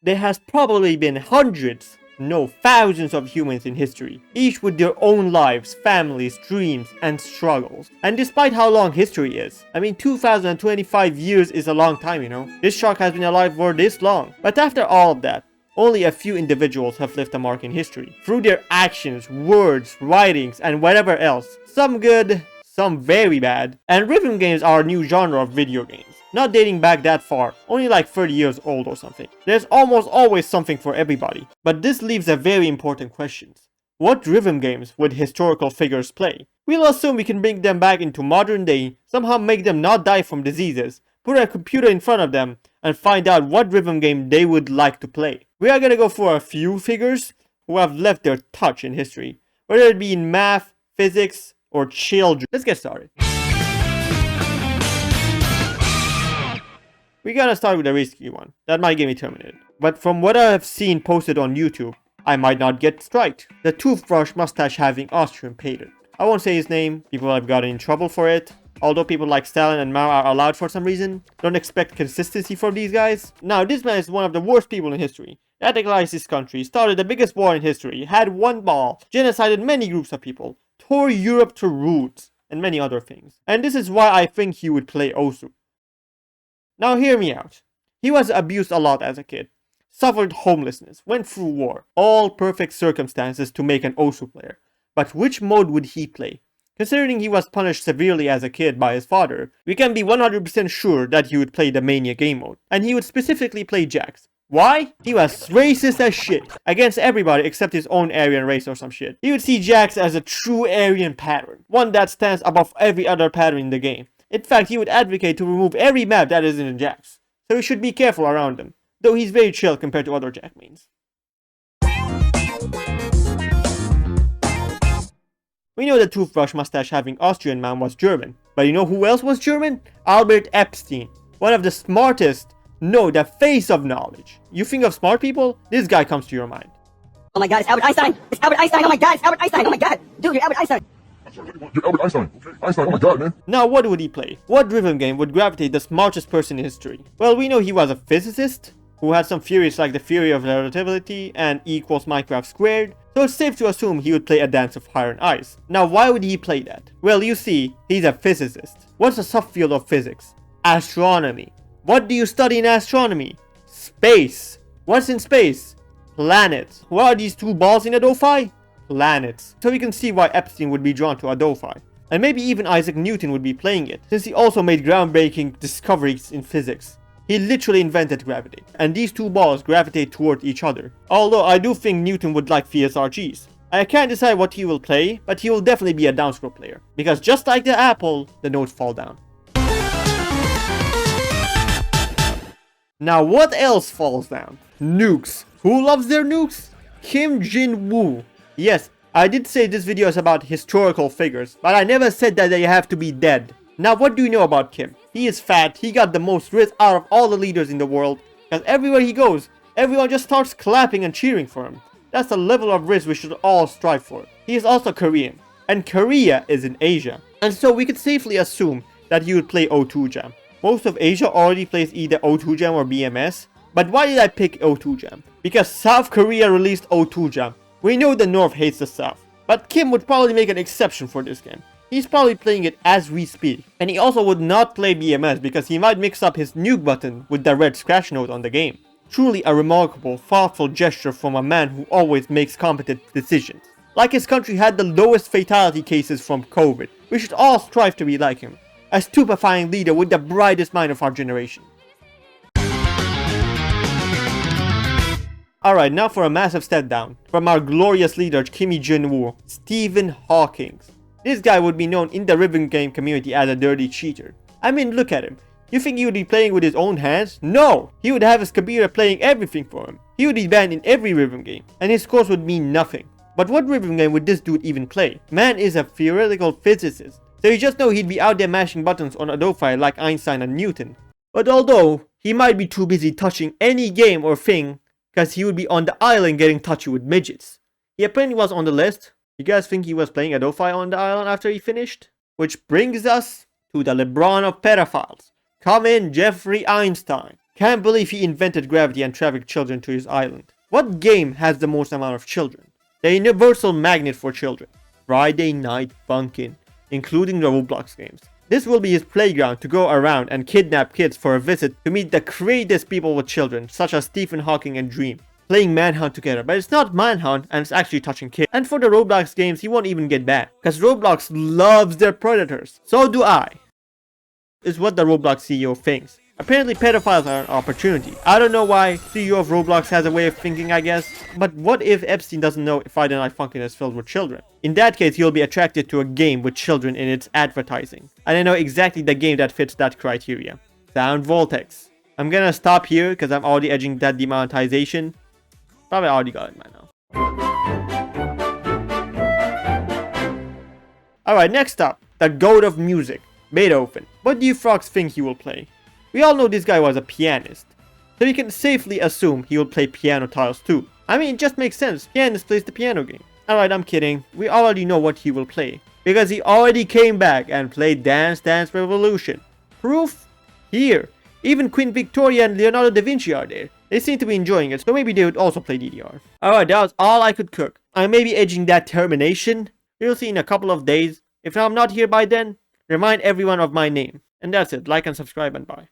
There has probably been hundreds, no thousands of humans in history, each with their own lives, families, dreams, and struggles. And despite how long history is, I mean 2025 years is a long time, you know. This shark has been alive for this long. But after all of that, only a few individuals have left a mark in history, through their actions, words, writings, and whatever else. Some good, some very bad. And rhythm games are a new genre of video games. Not dating back that far, only like 30 years old or something. There's almost always something for everybody. But this leaves a very important question. What rhythm games would historical figures play? We'll assume we can bring them back into modern day, somehow make them not die from diseases, put a computer in front of them, and find out what rhythm game they would like to play. We are gonna go for a few figures who have left their touch in history, whether it be in math, physics, or children. Let's get started. We're gonna start with a risky one. That might get me terminated. But from what I have seen posted on YouTube, I might not get striked. The toothbrush mustache having Austrian painted. I won't say his name, people have gotten in trouble for it. Although people like Stalin and Mao are allowed for some reason. Don't expect consistency from these guys. Now, this man is one of the worst people in history. Radicalized this country, started the biggest war in history, had one ball, genocided many groups of people, tore Europe to roots, and many other things. And this is why I think he would play Osu. Now hear me out. He was abused a lot as a kid, suffered homelessness, went through war, all perfect circumstances to make an Osu player. But which mode would he play? Considering he was punished severely as a kid by his father, we can be 100% sure that he would play the Mania game mode, and he would specifically play Jax. Why? He was racist as shit, against everybody except his own Aryan race or some shit. He would see Jax as a true Aryan pattern, one that stands above every other pattern in the game. In fact, he would advocate to remove every map that isn't in Jax, so you should be careful around him, though he's very chill compared to other Jack mains. We know the toothbrush mustache having Austrian man was German, but you know who else was German? Albert Epstein, one of the smartest, no, the face of knowledge. You think of smart people? This guy comes to your mind. Oh my god, it's Albert Einstein! It's Albert Einstein! Oh my god, it's Albert Einstein! Oh my god! Dude, you're Albert Einstein! You're Albert Einstein. Okay. Einstein, oh my god, man. Now, what would he play? What rhythm game would gravitate the smartest person in history? Well, we know he was a physicist, who had some theories like the theory of relativity and E equals Minecraft squared, so it's safe to assume he would play A Dance of Fire and Ice. Now, why would he play that? Well, you see, he's a physicist. What's a subfield of physics? Astronomy. What do you study in astronomy? Space. What's in space? Planets. What are these two balls in Adelphi? Planets. So we can see why Epstein would be drawn to Adelphi. And maybe even Isaac Newton would be playing it, since he also made groundbreaking discoveries in physics. He literally invented gravity, and these two balls gravitate toward each other. Although I do think Newton would like VSRGs. I can't decide what he will play, but he will definitely be a downscroll player, because just like the apple, the notes fall down. Now what else falls down? Nukes. Who loves their nukes? Kim Jin-woo. Yes, I did say this video is about historical figures, but I never said that they have to be dead. Now what do you know about Kim? He is fat, he got the most risk out of all the leaders in the world, because everywhere he goes, everyone just starts clapping and cheering for him. That's the level of risk we should all strive for. He is also Korean, and Korea is in Asia, and so we could safely assume that he would play O2 Jam. Most of Asia already plays either O2 Jam or BMS, but why did I pick O2 Jam? Because South Korea released O2 Jam. We know the North hates the South, but Kim would probably make an exception for this game. He's probably playing it as we speak, and he also would not play BMS because he might mix up his nuke button with the red scratch note on the game. Truly a remarkable, thoughtful gesture from a man who always makes competent decisions. Like his country had the lowest fatality cases from COVID, we should all strive to be like him. A stupefying leader with the brightest mind of our generation. Alright, now for a massive step down. From our glorious leader Kim Jin-woo, Stephen Hawking. This guy would be known in the rhythm game community as a dirty cheater. I mean, look at him. You think he would be playing with his own hands? No! He would have his computer playing everything for him. He would be banned in every rhythm game, and his scores would mean nothing. But what rhythm game would this dude even play? Man is a theoretical physicist, so you just know he'd be out there mashing buttons on Adelphi like Einstein and Newton. But although, he might be too busy touching any game or thing, because he would be on the island getting touchy with midgets. He apparently was on the list. You guys think he was playing Adelphi on the island after he finished? Which brings us to the LeBron of pedophiles. Come in, Jeffrey Einstein. Can't believe he invented gravity and trafficked children to his island. What game has the most amount of children? The universal magnet for children. Friday Night Funkin', including the Roblox games. This will be his playground to go around and kidnap kids for a visit to meet the greatest people with children, such as Stephen Hawking and Dream. Playing Manhunt together, but it's not Manhunt and it's actually touching kids. And for the Roblox games, he won't even get banned, because Roblox loves their predators. So do I. Is what the Roblox CEO thinks. Apparently pedophiles are an opportunity. I don't know why CEO of Roblox has a way of thinking, I guess. But what if Epstein doesn't know Friday Night Funkin' is filled with children? In that case, he'll be attracted to a game with children in its advertising. And I know exactly the game that fits that criteria. Sound Voltex. I'm gonna stop here because I'm already edging that demonetization. Probably already got it by now. Alright, next up. The goat of music. Beethoven. What do you frogs think he will play? We all know this guy was a pianist, so we can safely assume he will play piano tiles too. I mean, it just makes sense. Pianist plays the piano game. Alright, I'm kidding. We already know what he will play, because he already came back and played Dance Dance Revolution. Proof? Here. Even Queen Victoria and Leonardo da Vinci are there. They seem to be enjoying it, so maybe they would also play DDR. Alright, that was all I could cook. I may be edging that termination. We'll see in a couple of days. If I'm not here by then, remind everyone of my name. And that's it. Like and subscribe and bye.